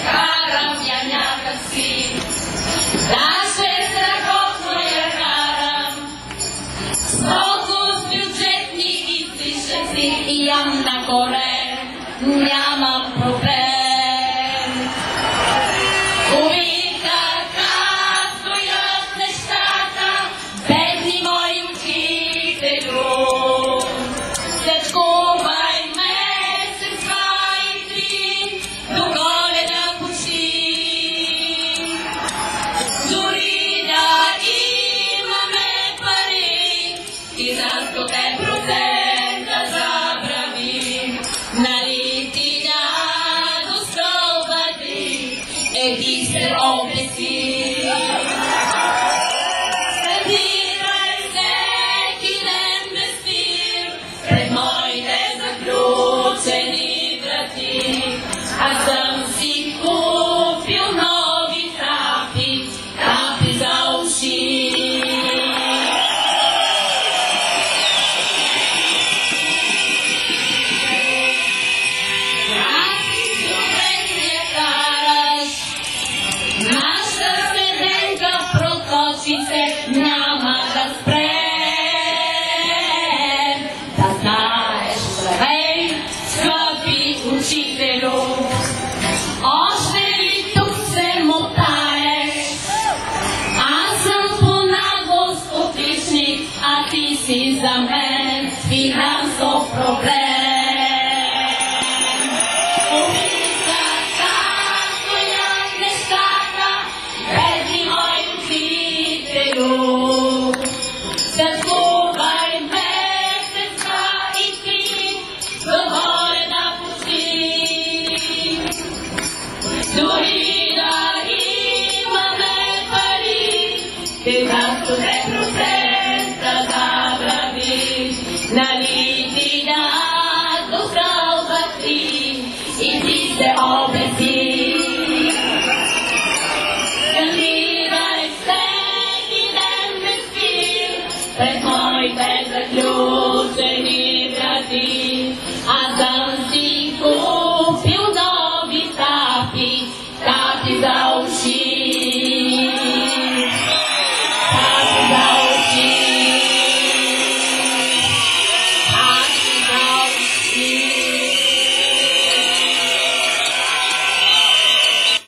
Карам я някакси, даже страхотно я карам, много с бюджетни излишъци и ям на коре, нямам проблем. Уви така стоят нещата, бедни мои учителю. След месец, два и три, до Коледа почти. Дори да имаме пари и за 100% забрави, нали ти дядо стълбати, еди се обеси. Събирай всеки ден без спир пред моите заключени врати. Аз съм си купил нови тапи, тапи за уши. Аз си добре караш, нашата седенка проточи се, няма да спре. Да знаеш, здравей, скъпи учителю.